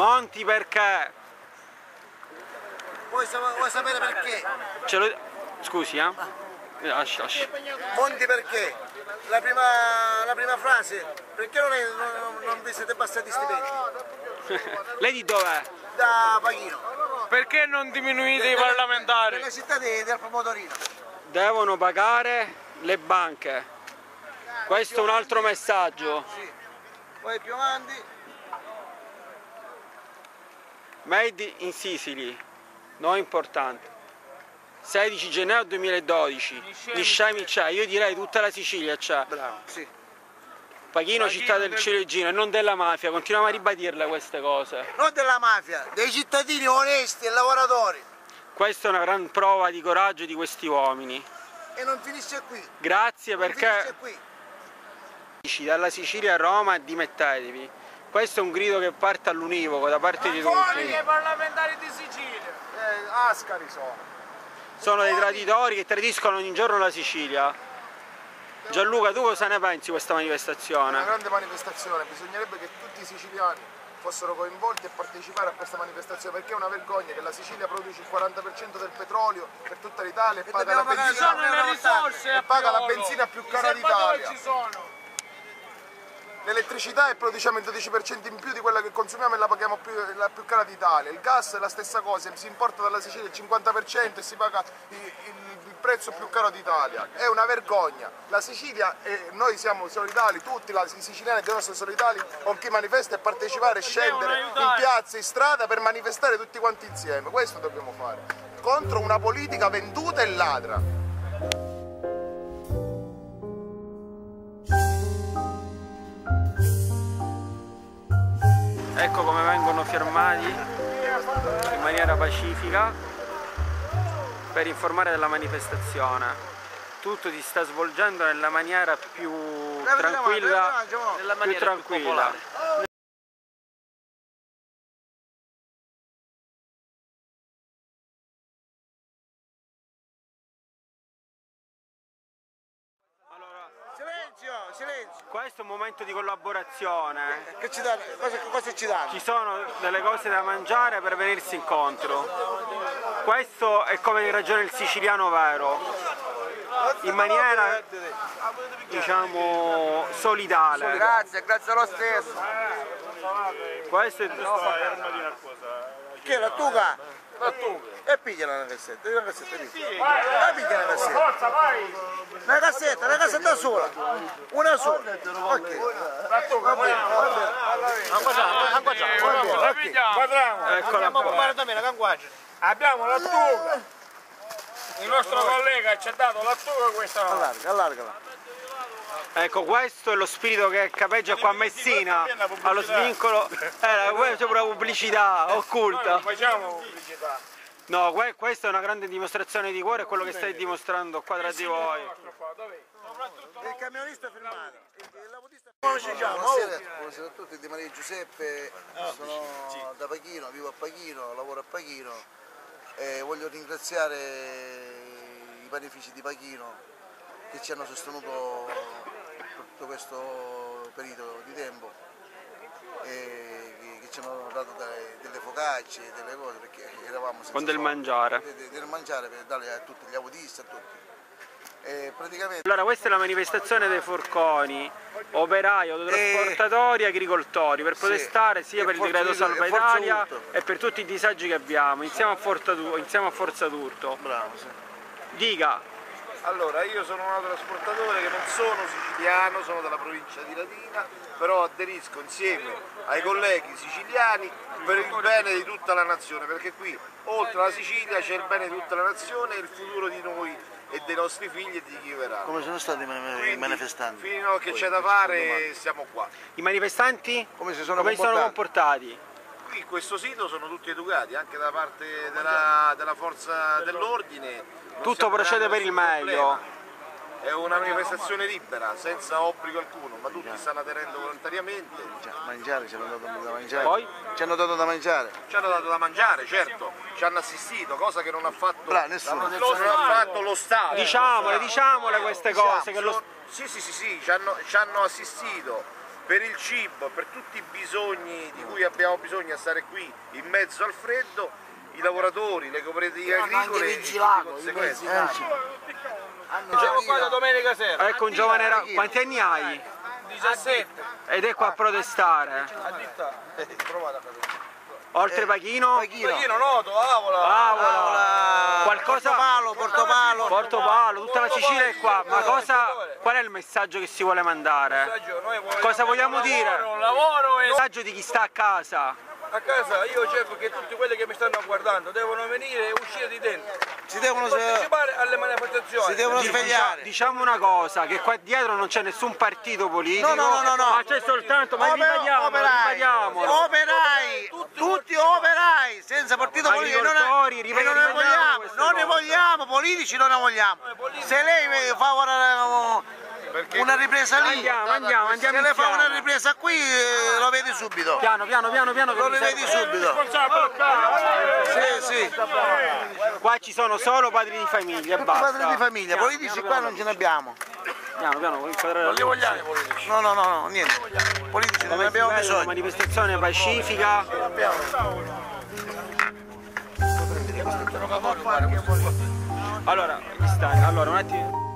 Monti perché? Vuoi sapere perché? Scusi, lascia. Monti perché? La prima frase, perché non vi siete passati stipendi? Lei di dov'è? Da Pachino. Perché non diminuite i parlamentari? Della città del Pomodorino. Devono pagare le banche. Questo è un altro messaggio. Sì. Poi più avanti. Made in Sicily, no importante. 16 gennaio 2012, Niscemi c'è, io direi tutta la Sicilia c'è. Bravo, sì. Pachino città del ciliegino e non della mafia, continuiamo a ribadirle queste cose. Non della mafia, dei cittadini onesti e lavoratori. Questa è una gran prova di coraggio di questi uomini. E non finisce qui. Grazie Non perché finisce qui. dalla Sicilia a Roma dimettetevi. Questo è un grido che parte all'univoco da parte di Fuori tutti. i parlamentari di Sicilia! Ascari sono. Sono dei traditori che tradiscono ogni giorno la Sicilia. Gianluca, tu cosa ne pensi di questa manifestazione? Una grande manifestazione, bisognerebbe che tutti i siciliani fossero coinvolti e partecipare a questa manifestazione, perché è una vergogna che la Sicilia produce il 40% del petrolio per tutta l'Italia e paga la Ci sono benzina, le risorse e paga la benzina più cara d'Italia. ci sono! L'elettricità e produciamo il 12% in più di quella che consumiamo e la paghiamo la più cara d'Italia. Il gas è la stessa cosa, si importa dalla Sicilia il 50% e si paga il prezzo più caro d'Italia. È una vergogna. La Sicilia, noi siamo solidali, tutti i siciliani devono essere solidali con chi manifesta e partecipare e scendere in piazza, in strada per manifestare tutti quanti insieme. Questo dobbiamo fare, contro una politica venduta e ladra. Ecco come vengono fermati in maniera pacifica per informare della manifestazione. Tutto si sta svolgendo nella maniera più tranquilla, più tranquilla. Silenzio. Questo è un momento di collaborazione. Che ci danno? Cosa ci danno? Ci sono delle cose da mangiare per venirsi incontro. Questo è come ragiona il siciliano vero, in maniera, diciamo, solidale. Grazie allo stesso. Questo è... Che lattuga? E piglia una cassetta, piglia. Piglia una cassetta. Forza, vai! Una cassetta sola. Una sola. Ok. Eccola qua. Abbiamo lattuga! Il nostro collega ci ha dato lattuga questa volta. Allargala. Ecco, questo è lo spirito che capeggia qua a Messina, allo svincolo, questa è una pubblicità occulta. Facciamo pubblicità. No, questa è una grande dimostrazione di cuore, è quello che state dimostrando qua tra di voi. Il camionista è firmato. Il lavodista è Buonasera a tutti, di Maria Giuseppe, sono da Pachino, vivo a Pachino, lavoro a Pachino e voglio ringraziare i panifici di Pachino che ci hanno sostenuto per tutto questo periodo di tempo e che ci hanno dato delle focacce, delle cose perché eravamo senza Con del soldi, mangiare. del mangiare per darle a tutti gli autisti, a tutti. Praticamente... Allora, questa è la manifestazione dei forconi, operai, autotrasportatori, agricoltori, per protestare sia per il decreto Salva Italia e per tutti i disagi che abbiamo. Iniziamo a Forza Turto. Bravo, sì. Dica. Allora, io sono un autotrasportatore che non sono siciliano, sono della provincia di Latina, però aderisco insieme ai colleghi siciliani per il bene di tutta la nazione, perché qui oltre alla Sicilia c'è il bene di tutta la nazione e il futuro di noi e dei nostri figli e di chi verrà. Come sono stati i manifestanti? Fino a che c'è da fare siamo qua. I manifestanti Come si sono comportati? Qui in questo sito sono tutti educati, anche da parte della forza dell'ordine. Tutto procede per il meglio. È una manifestazione libera, senza obbligo alcuno, ma tutti stanno aderendo volontariamente. Mangiare, ci hanno dato da mangiare. Poi? Ci hanno dato da mangiare. Ci hanno dato da mangiare, certo, ci hanno assistito, cosa che non ha fatto nessuno. non ha fatto lo Stato. Diciamole queste cose. Che Sì, ci hanno assistito per il cibo, per tutti i bisogni di cui abbiamo bisogno a stare qui in mezzo al freddo, i lavoratori, le cooperative agricole e tutti i conseguenze. Siamo qua da domenica sera. Ecco un giovane quanti anni hai? 17. Ed è qua a protestare. Oltre Pachino? Pachino, Noto, Avola. Avola. Qualcosa? Portopalo. Tutta la Sicilia è qua. Ma qual è il messaggio che si vuole mandare? Cosa vogliamo dire? Lavoro Il e... messaggio di chi sta a casa. A casa io cerco che tutti quelli che mi stanno guardando devono venire e uscire di dentro. Si devono partecipare alle manifestazioni. svegliare. Diciamo una cosa, che qua dietro non c'è nessun partito politico, No. ma c'è soltanto, ma ripetiamolo. Operai, tutti operai, senza partito politico. Non ne vogliamo, politici non ne vogliamo. Se lei fa una ripresa lì, Andiamo se lei fa una ripresa qui lo vedi subito. Piano. Lo rivedi subito. Sì. Qua ci sono solo padri di famiglia e basta. Padri di famiglia, politici qua non ce ne abbiamo. Piano, Non li vogliamo i politici. No, niente. Politici non ne abbiamo bisogno. Manifestazione pacifica. Allora, un attimo.